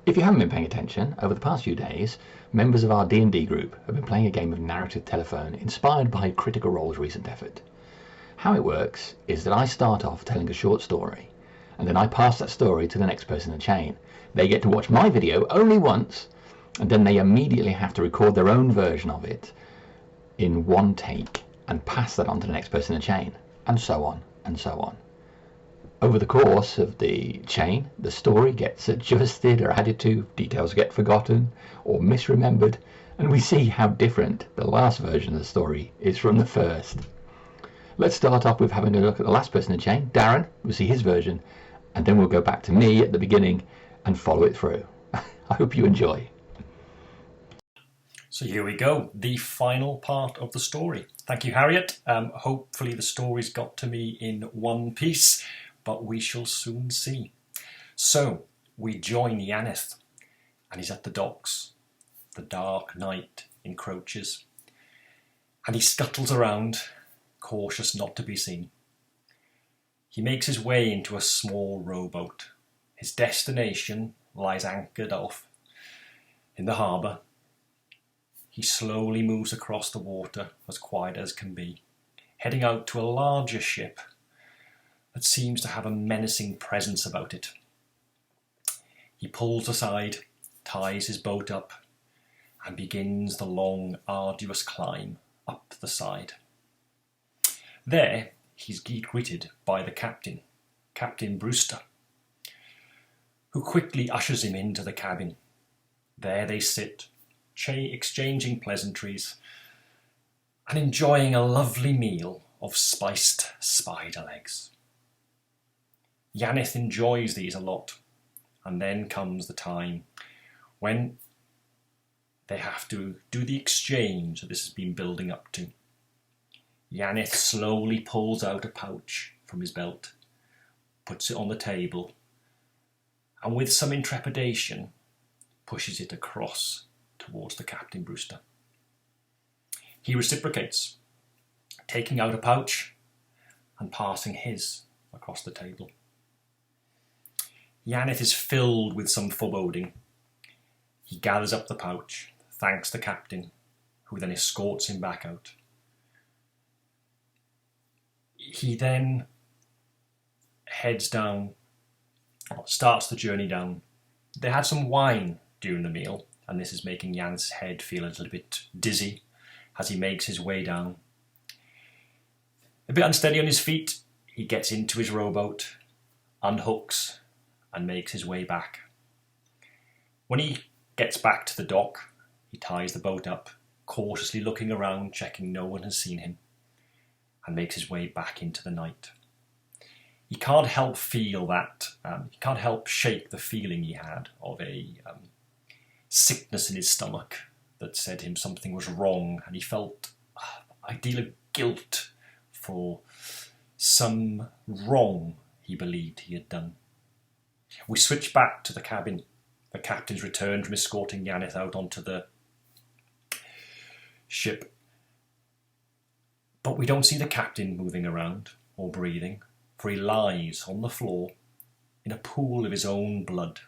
If you haven't been paying attention, over the past few days, members of our D&D group have been playing a game of narrative telephone inspired by Critical Role's recent effort. How it works is that I start off telling a short story, and then I pass that story to the next person in the chain. They get to watch my video only once, and then they immediately have to record their own version of it in one take and pass that on to the next person in the chain, and so on and so on. Over the course of the chain, the story gets adjusted or added to, details get forgotten or misremembered, and we see how different the last version of the story is from the first. Let's start off with having a look at the last person in the chain, Darren. We'll see his version, and then we'll go back to me at the beginning and follow it through. I hope you enjoy. So here we go, the final part of the story. Thank you, Harriet. Hopefully the story's got to me in one piece, but we shall soon see. So we join Yaneth, and he's at the docks. The dark night encroaches, and he scuttles around, cautious not to be seen. He makes his way into a small rowboat. His destination lies anchored off in the harbour. He slowly moves across the water, as quiet as can be, heading out to a larger ship that seems to have a menacing presence about it. He pulls aside, ties his boat up, and begins the long, arduous climb up the side. There, he's greeted by the captain, Captain Brewster, who quickly ushers him into the cabin. There they sit, exchanging pleasantries and enjoying a lovely meal of spiced spider legs. Yaneth enjoys these a lot, and then comes the time when they have to do the exchange that this has been building up to. Yaneth slowly pulls out a pouch from his belt, puts it on the table, and with some intrepidation pushes it across towards the Captain Brewster. He reciprocates, taking out a pouch and passing his across the table. Yaneth is filled with some foreboding. He gathers up the pouch, thanks the captain, who then escorts him back out. He then heads down, starts the journey down. They had some wine during the meal, and this is making Yaneth's head feel a little bit dizzy as he makes his way down. A bit unsteady on his feet, he gets into his rowboat, unhooks, and makes his way back. When he gets back to the dock, he ties the boat up, cautiously looking around, checking no one has seen him, and makes his way back into the night. He can't help feel that, he can't help shake the feeling he had of a sickness in his stomach that said him something was wrong, and he felt a deal of guilt for some wrong he believed he had done. We switch back to the cabin. The captain's returned from escorting Yaneth out onto the ship. But we don't see the captain moving around or breathing, for he lies on the floor in a pool of his own blood,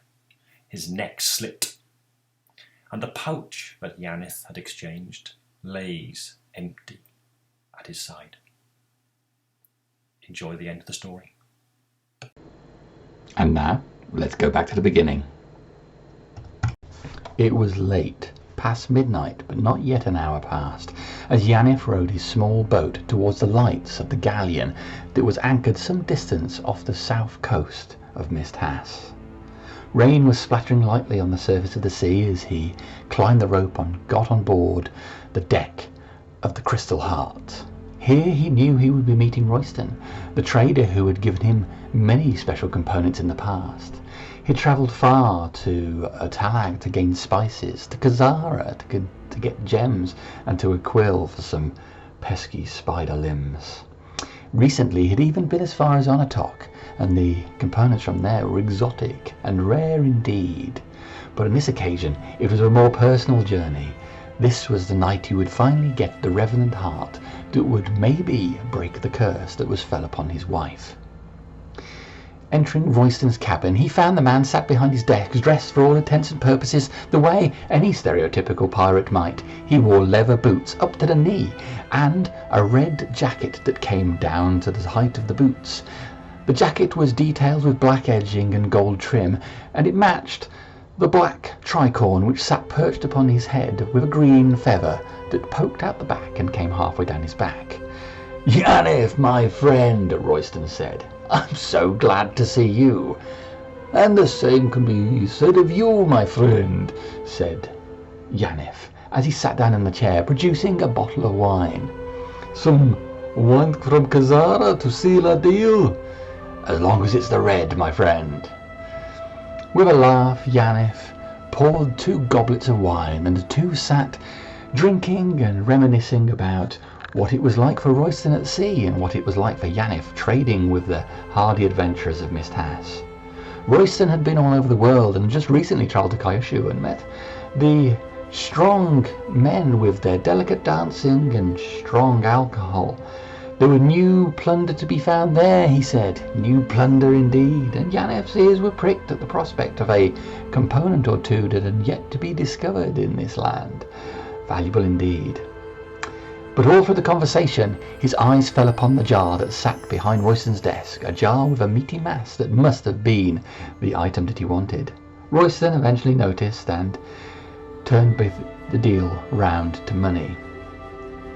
his neck slit, and the pouch that Yaneth had exchanged lays empty at his side. Enjoy the end of the story. And now, let's go back to the beginning. It was late, past midnight, but not yet an hour past, as Yaneth rowed his small boat towards the lights of the galleon that was anchored some distance off the south coast of Mist Hass. Rain was splattering lightly on the surface of the sea as he climbed the rope and got on board the deck of the Crystal Heart. Here he knew he would be meeting Royston, the trader who had given him many special components in the past. He travelled far to Talag to gain spices, to Kazara to get gems, and to Aquil for some pesky spider limbs. Recently he'd even been as far as Onotok, and the components from there were exotic and rare indeed. But on this occasion it was a more personal journey. This was the night he would finally get the revenant heart that would maybe break the curse that was fell upon his wife. Entering Royston's cabin, he found the man sat behind his desk, dressed for all intents and purposes the way any stereotypical pirate might. He wore leather boots up to the knee and a red jacket that came down to the height of the boots. The jacket was detailed with black edging and gold trim, and it matched the black tricorn which sat perched upon his head with a green feather that poked out the back and came halfway down his back. "Yanif, my friend," Royston said, "I'm so glad to see you." "And the same can be said of you, my friend," said Yanif, as he sat down in the chair, producing a bottle of wine. "Some wine from Kazara to seal a deal?" "As long as it's the red, my friend." With a laugh, Yanif poured 2 goblets of wine, and the two sat drinking and reminiscing about what it was like for Royston at sea and what it was like for Yanif trading with the hardy adventurers of Mist Hass. Royston had been all over the world and just recently travelled to Kyushu and met the strong men with their delicate dancing and strong alcohol. There was new plunder to be found there, he said. New plunder indeed, and Yanif's ears were pricked at the prospect of a component or two that had yet to be discovered in this land. Valuable indeed. But all through the conversation, his eyes fell upon the jar that sat behind Royston's desk, a jar with a meaty mass that must have been the item that he wanted. Royston eventually noticed and turned the deal round to money.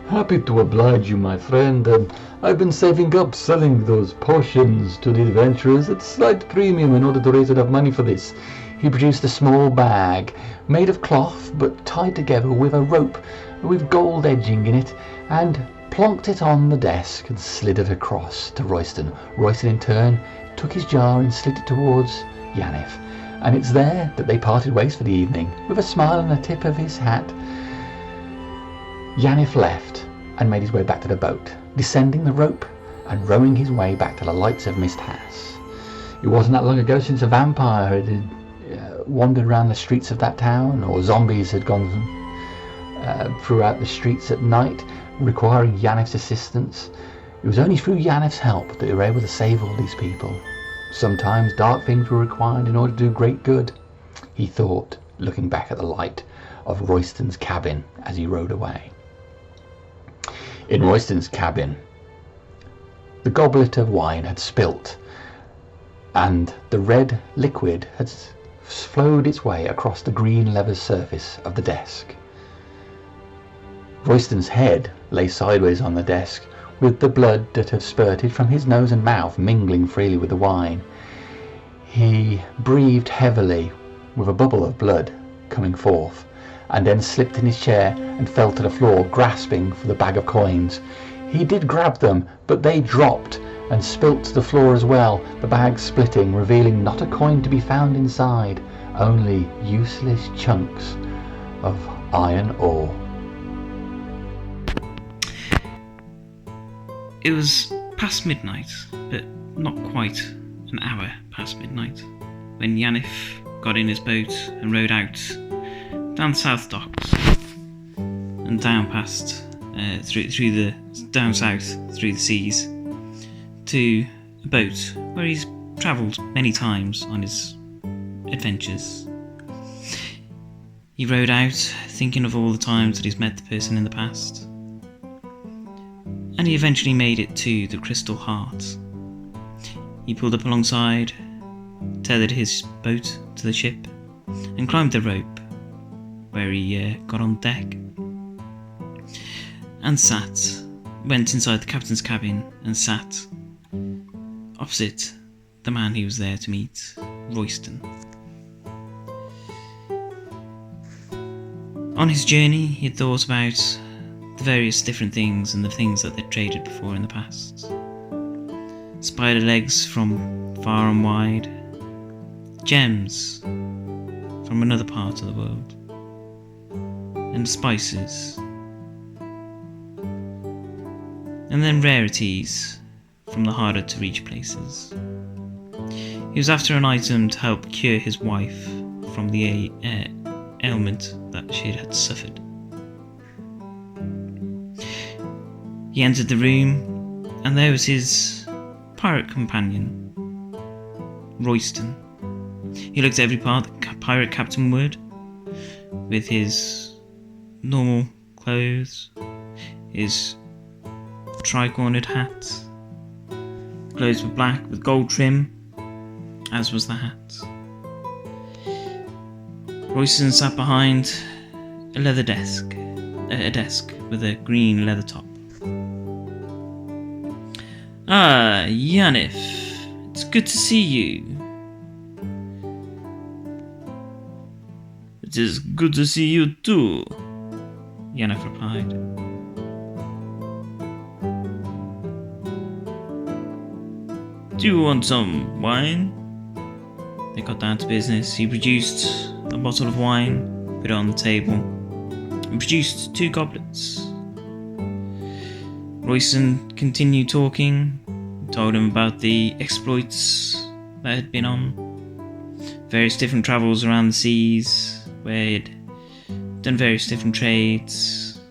"Happy to oblige you, my friend, and I've been saving up selling those potions to the adventurers at slight premium in order to raise enough money for this." He produced a small bag made of cloth but tied together with a rope with gold edging in it, and plonked it on the desk and slid it across to Royston. Royston in turn took his jar and slid it towards Yanif, and it's there that they parted ways for the evening, with a smile and a tip of his hat. Yanif left and made his way back to the boat, descending the rope and rowing his way back to the lights of Mist Hass. It wasn't that long ago since a vampire had wandered around the streets of that town, or zombies had gone throughout the streets at night, requiring Yanif's assistance. It was only through Yanif's help that they were able to save all these people. Sometimes dark things were required in order to do great good, he thought, looking back at the light of Royston's cabin as he rowed away. In Royston's cabin, the goblet of wine had spilt, and the red liquid had flowed its way across the green leather surface of the desk. Royston's head lay sideways on the desk, with the blood that had spurted from his nose and mouth mingling freely with the wine. He breathed heavily, with a bubble of blood coming forth, and then slipped in his chair and fell to the floor, grasping for the bag of coins. He did grab them, but they dropped and spilt to the floor as well, the bag splitting, revealing not a coin to be found inside, only useless chunks of iron ore. It was past midnight, but not quite an hour past midnight, when Yanif got in his boat and rowed out down South Docks and down past down south through the seas to a boat where he's travelled many times on his adventures. He rowed out thinking of all the times that he's met the person in the past, and he eventually made it to the Crystal Heart. He pulled up alongside, tethered his boat to the ship, and climbed the rope, where he got on deck and went inside the captain's cabin and sat opposite the man he was there to meet, Royston. On his journey, he had thought about the various different things and the things that they'd traded before in the past. Spider legs from far and wide, gems from another part of the world, and spices, and then rarities from the harder to reach places. He was after an item to help cure his wife from the ailment that she had suffered. He entered the room, and there was his pirate companion, Royston. He looked every part the pirate captain would, with his normal clothes, his tri-cornered hat, clothes were black with gold trim, as was the hat. Royston sat behind a desk with a green leather top. Ah, Yanif, it's good to see you. It is good to see you too, Yanif replied. Do you want some wine? They got down to business. He produced a bottle of wine, put it on the table, and produced 2 goblets. Royston continued talking, told him about the exploits that had been on, various different travels around the seas, where he'd done various different trades.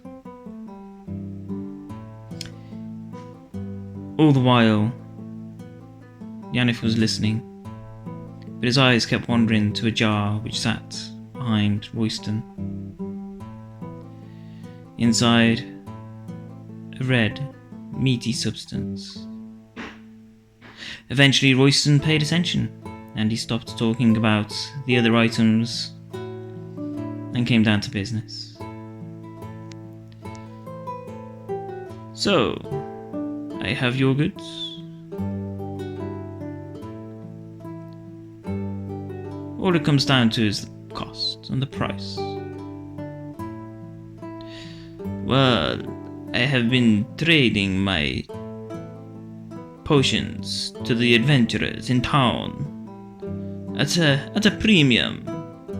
All the while, Yanif was listening, but his eyes kept wandering to a jar which sat behind Royston. Inside, a red, meaty substance. Eventually Royston paid attention, and he stopped talking about the other items and came down to business. So, I have your goods. All it comes down to is the cost and the price. Well, I have been trading my potions to the adventurers in town at a premium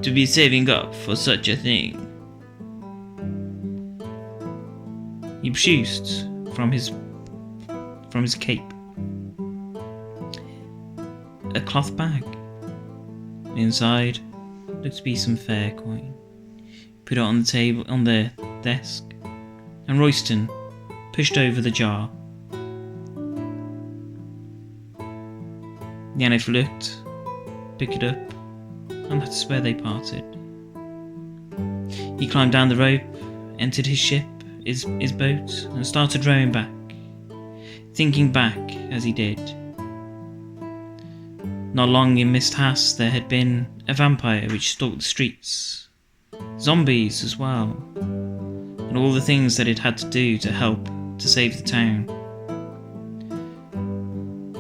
to be saving up for such a thing. He produced from his cape a cloth bag. Inside looked to be some fair coin. Put it on the table, on the desk, and Royston pushed over the jar. Yanif looked, picked it up, and that's where they parted. He climbed down the rope, entered his ship, his boat, and started rowing back, thinking back as he did. Not long in Misthass there had been a vampire which stalked the streets, zombies as well, and all the things that it had to do to help to save the town.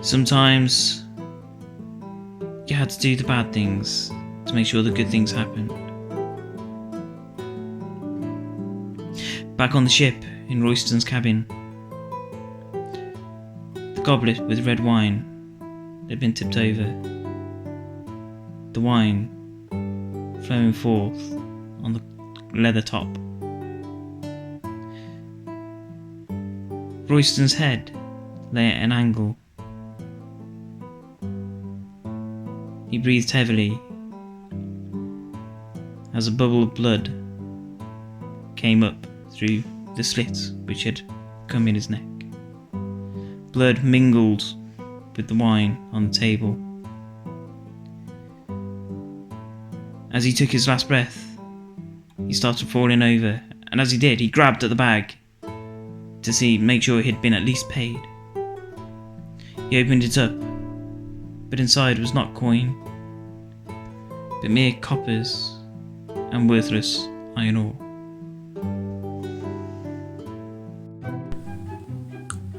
Sometimes you had to do the bad things to make sure the good things happened. Back on the ship in Royston's cabin, the goblet with red wine had been tipped over, the wine flowing forth on the leather top. Royston's head lay at an angle. He breathed heavily as a bubble of blood came up through the slit which had come in his neck. Blood mingled with the wine on the table. As he took his last breath, he started falling over, and as he did, he grabbed at the bag to make sure he'd been at least paid. He opened it up, but inside was not coin, but mere coppers and worthless iron ore.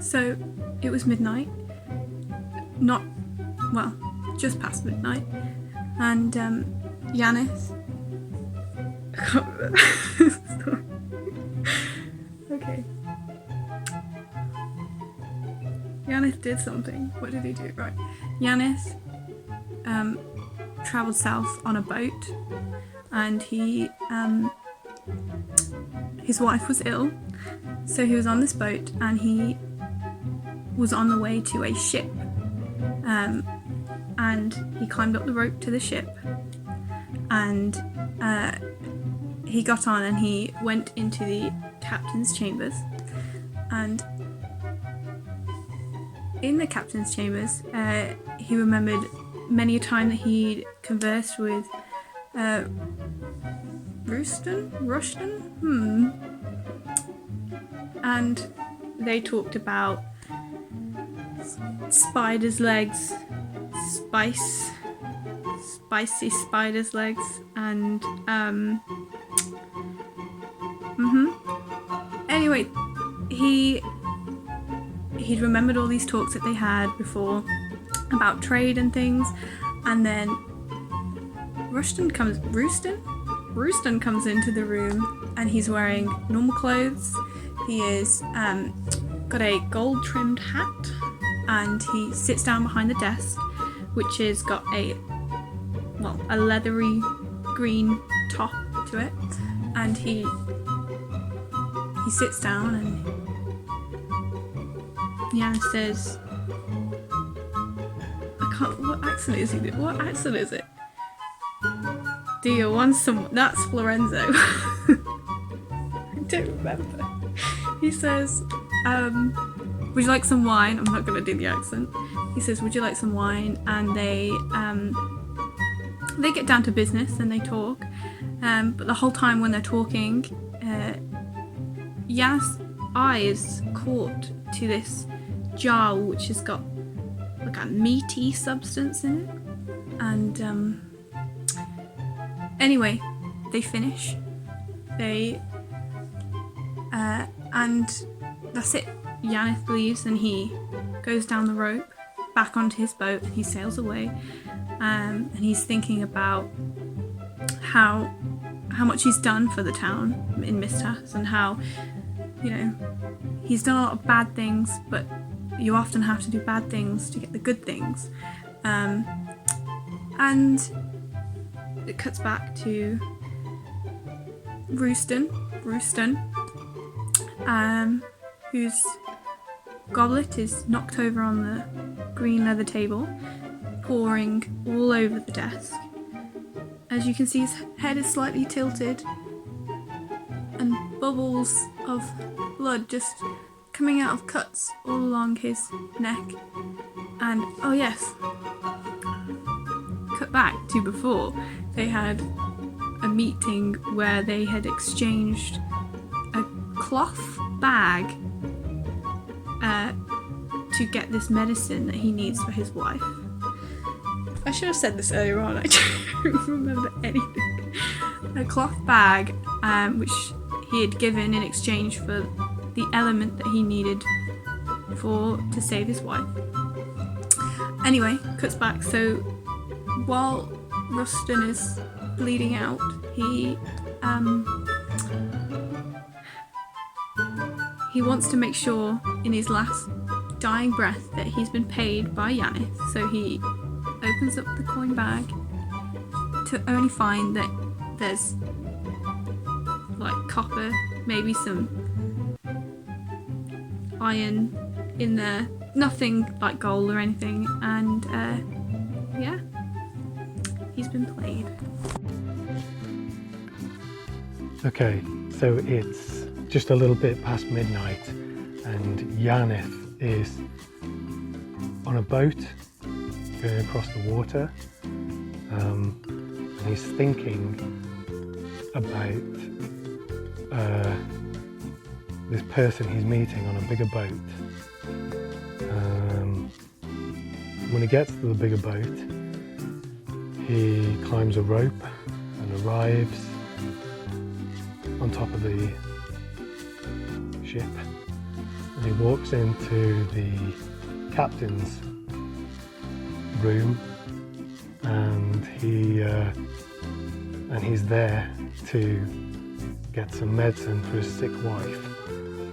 So it was midnight. Just past midnight, and Yanis. Okay. Yanis did something. What did he do? Right. Yanis travelled south on a boat, and his wife was ill, so he was on this boat, and he was on the way to a ship. And he climbed up the rope to the ship, and he got on and he went into the captain's chambers, and in the captain's chambers he remembered many a time that he conversed with Rushton? And they talked about spider's legs, spicy spider's legs, and Anyway, he'd remembered all these talks that they had before about trade and things, and then Rooston comes into the room, and he's wearing normal clothes. He is got a gold trimmed hat, and he sits down behind the desk, which has got a leathery green top to it, and he sits down and Jan says, what accent is it? Do you want some? That's Florenzo. I don't remember. He says, would you like some wine? I'm not going to do the accent. He says, would you like some wine? And they get down to business and they talk. But the whole time when they're talking, Jan's eye is caught to this jar which has got like a meaty substance in it. And anyway, they finish. And that's it. Yaneth leaves and he goes down the rope back onto his boat and he sails away. And he's thinking about how much he's done for the town in Mistas, and how, he's done a lot of bad things, but you often have to do bad things to get the good things. And it cuts back to Rooston, whose goblet is knocked over on the green leather table, pouring all over the desk. As you can see, his head is slightly tilted, and bubbles of blood just coming out of cuts all along his neck. And oh yes, cut back to before. They had a meeting where they had exchanged a cloth bag to get this medicine that he needs for his wife. I should have said this earlier on, I don't remember anything. A cloth bag which he had given in exchange for the element that he needed to save his wife. Anyway, cuts back. So while Rustin is bleeding out, he wants to make sure in his last dying breath that he's been paid by Yaneth. So he opens up the coin bag to only find that there's like copper, maybe some iron in there, nothing like gold or anything, and he's been played. Okay, so it's just a little bit past midnight and Yaneth is on a boat going across the water, and he's thinking about this person he's meeting on a bigger boat. When he gets to the bigger boat, he climbs a rope and arrives on top of the ship, and he walks into the captain's room, and he's there to get some medicine for his sick wife.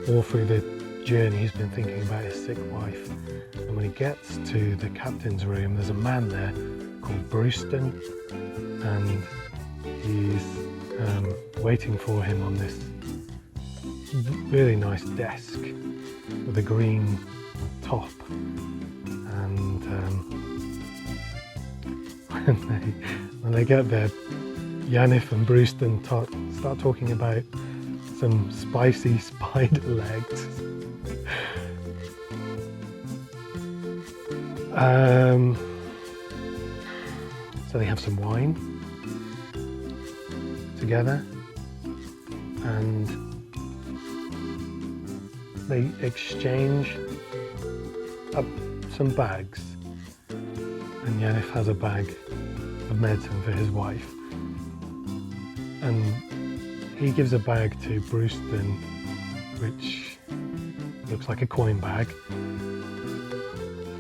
All through the journey he's been thinking about his sick wife, and when he gets to the captain's room there's a man there called Brewston, and he's waiting for him on this really nice desk with a green top, and when they get there, Yaneth and Brewston start talking about some spicy spider legs. So they have some wine together, and they exchange some bags, and Yanif has a bag of medicine for his wife, and he gives a bag to Brewston which looks like a coin bag,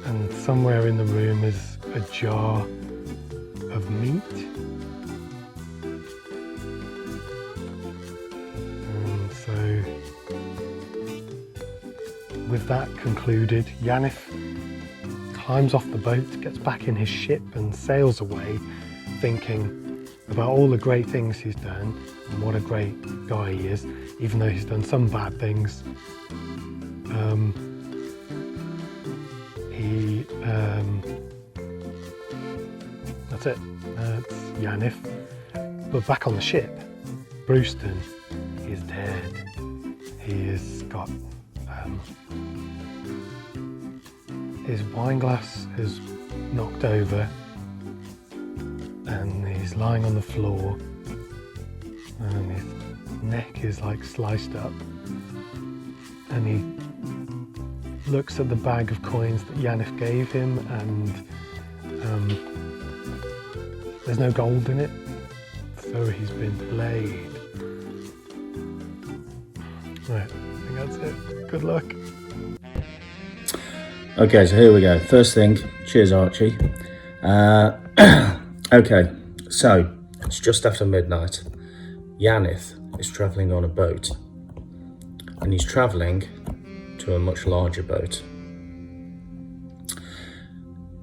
and somewhere in the room is a jar of meat. And so with that concluded, Yanif climbs off the boat, gets back in his ship and sails away, thinking about all the great things he's done and what a great guy he is, even though he's done some bad things. That's it. That's Yanif. But back on the ship, Brewston is dead. He has got his wine glass is knocked over, and he's lying on the floor, and his neck is like sliced up, and he looks at the bag of coins that Yanif gave him, and there's no gold in it, so he's been played. Right, I think that's it. Good luck. Okay, so here we go. First thing, cheers Archie. Okay, so it's just after midnight. Yanif is travelling on a boat, and he's travelling to a much larger boat.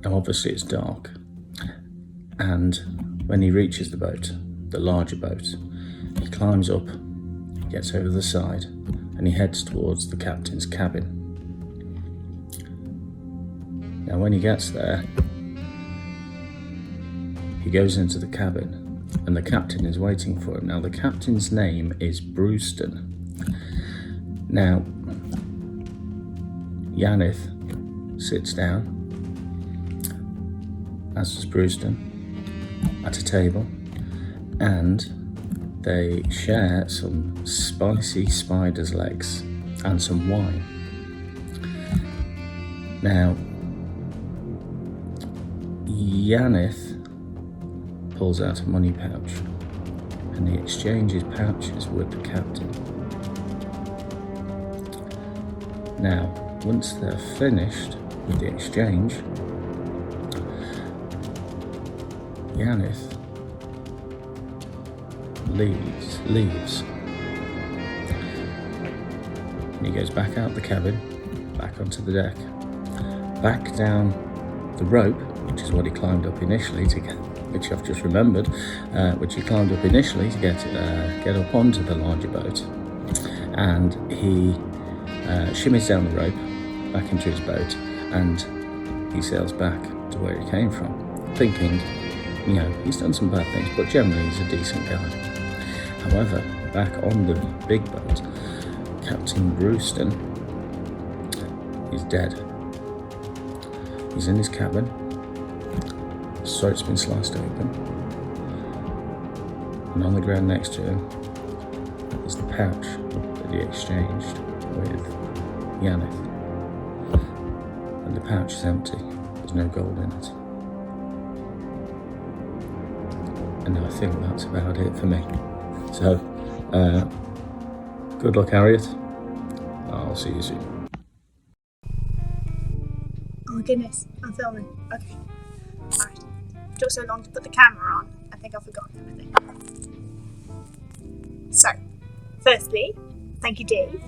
Now obviously it's dark, and when he reaches the boat, the larger boat, he climbs up, gets over the side, and he heads towards the captain's cabin. Now when he gets there, he goes into the cabin, and the captain is waiting for him. Now the captain's name is Brewston. Now Yanif sits down, as does Brewston, at a table, and they share some spicy spider's legs and some wine. Now Yanif pulls out a money pouch, and he exchanges pouches with the captain. Now, once they're finished with the exchange, Yanif leaves. And he goes back out the cabin, back onto the deck, back down the rope, which is what he climbed up initially to get, which I've just remembered, which he climbed up initially to get up onto the larger boat, and he shimmies down the rope back into his boat, and he sails back to where he came from, thinking, you know, he's done some bad things, but generally he's a decent guy. However, back on the big boat, Captain Brewston is dead. He's in his cabin. His throat's been sliced open, and on the ground next to him is the pouch that he exchanged with Yanif. And the pouch is empty. There's no gold in it. And I think that's about it for me. So, good luck, Harriet. I'll see you soon. Oh my goodness, I'm filming. Okay. Alright. Took so long to put the camera on, I think I've forgotten everything. So, firstly, thank you, Dave.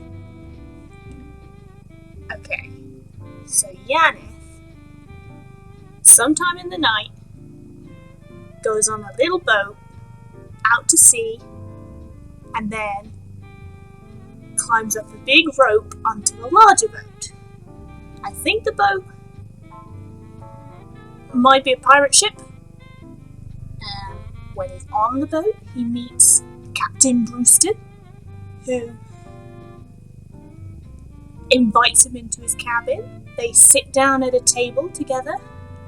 Okay. So, Yanif, sometime in the night, goes on a little boat out to sea, and then climbs up a big rope onto a larger boat. I think the boat might be a pirate ship. When he's on the boat, he meets Captain Brewston, who invites him into his cabin. They sit down at a table together,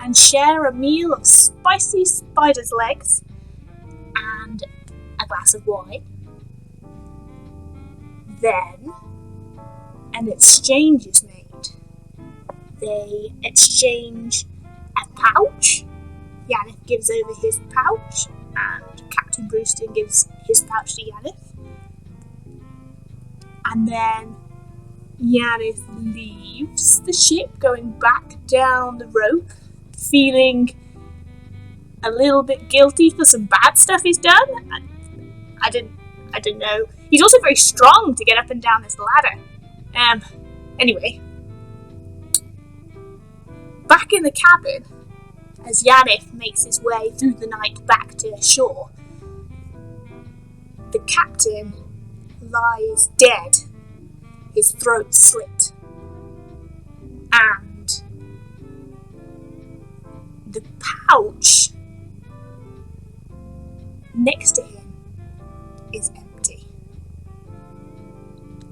and share a meal of spicy spider's legs and a glass of wine. Then an exchange is made. They exchange a pouch. Yannick gives over his pouch, and Captain Brewster gives his pouch to Yannick. And then Yannick leaves the ship, going back down the rope, feeling a little bit guilty for some bad stuff he's done. I didn't know. He's also very strong to get up and down this ladder. Anyway, back in the cabin, as Yannick makes his way through the night back to shore, the captain lies dead, his throat slit, and the pouch next to him is empty.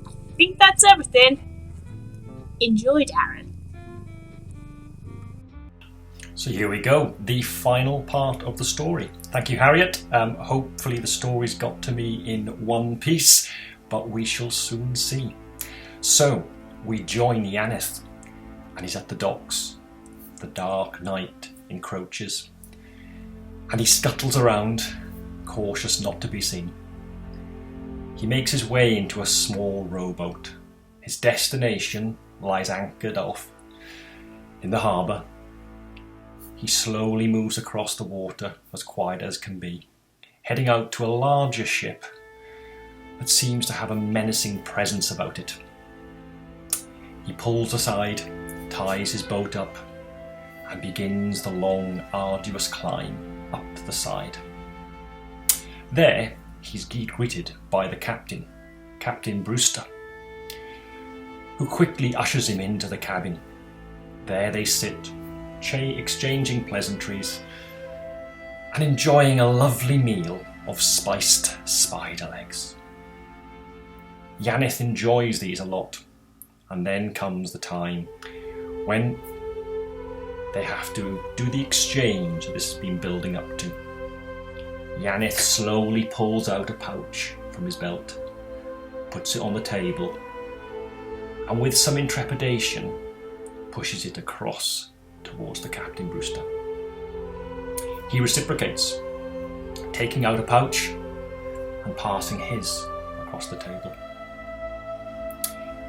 I think that's everything. Enjoy, Darren. So here we go, the final part of the story. Thank you, Harriet. Hopefully the story's got to me in one piece, but we shall soon see. So we join Yannick, and he's at the docks. The dark night encroaches, and he scuttles around, cautious not to be seen. He makes his way into a small rowboat. His destination lies anchored off in the harbour. He slowly moves across the water, as quiet as can be, heading out to a larger ship that seems to have a menacing presence about it. He pulls aside, ties his boat up, and begins the long, arduous climb up the side. There, he's greeted by the captain, Captain Brewster, who quickly ushers him into the cabin. There they sit, exchanging pleasantries and enjoying a lovely meal of spiced spider legs. Yannick enjoys these a lot, and then comes the time when they have to do the exchange this has been building up to. Yannick slowly pulls out a pouch from his belt, puts it on the table, and with some intrepidation pushes it across towards the Captain Brewster. He reciprocates, taking out a pouch and passing his across the table.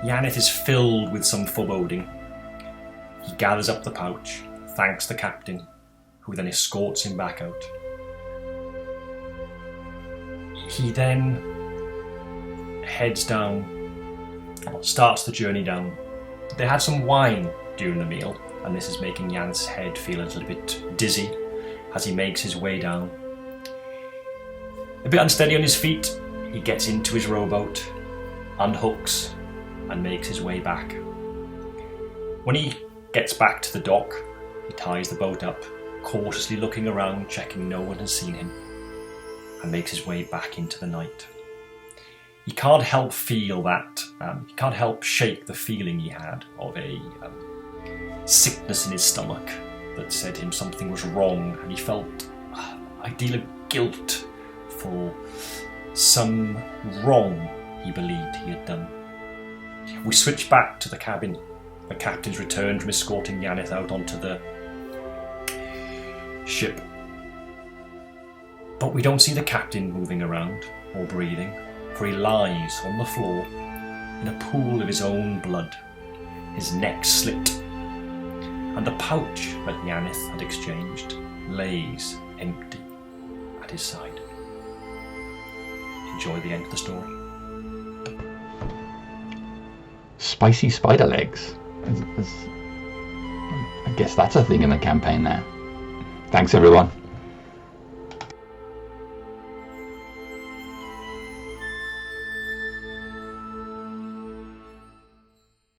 Yannick is filled with some foreboding. He gathers up the pouch, thanks the captain, who then escorts him back out. He then heads down, starts the journey down. They had some wine during the meal, and this is making Yannick's head feel a little bit dizzy as he makes his way down. A bit unsteady on his feet, he gets into his rowboat, unhooks, and makes his way back. When he gets back to the dock, he ties the boat up, cautiously looking around, checking no one has seen him, and makes his way back into the night. He can't help feel that, he can't help shake the feeling he had of a sickness in his stomach that said him something was wrong, and he felt a deal of guilt for some wrong he believed he had done. We switch back to the cabin. The captain's returned from escorting Yannick out onto the ship. But we don't see the captain moving around or breathing, for he lies on the floor in a pool of his own blood, his neck slit, and the pouch that Yannick had exchanged lays empty at his side. Enjoy the end of the story. Spicy spider legs. I guess that's a thing in the campaign now. Thanks everyone.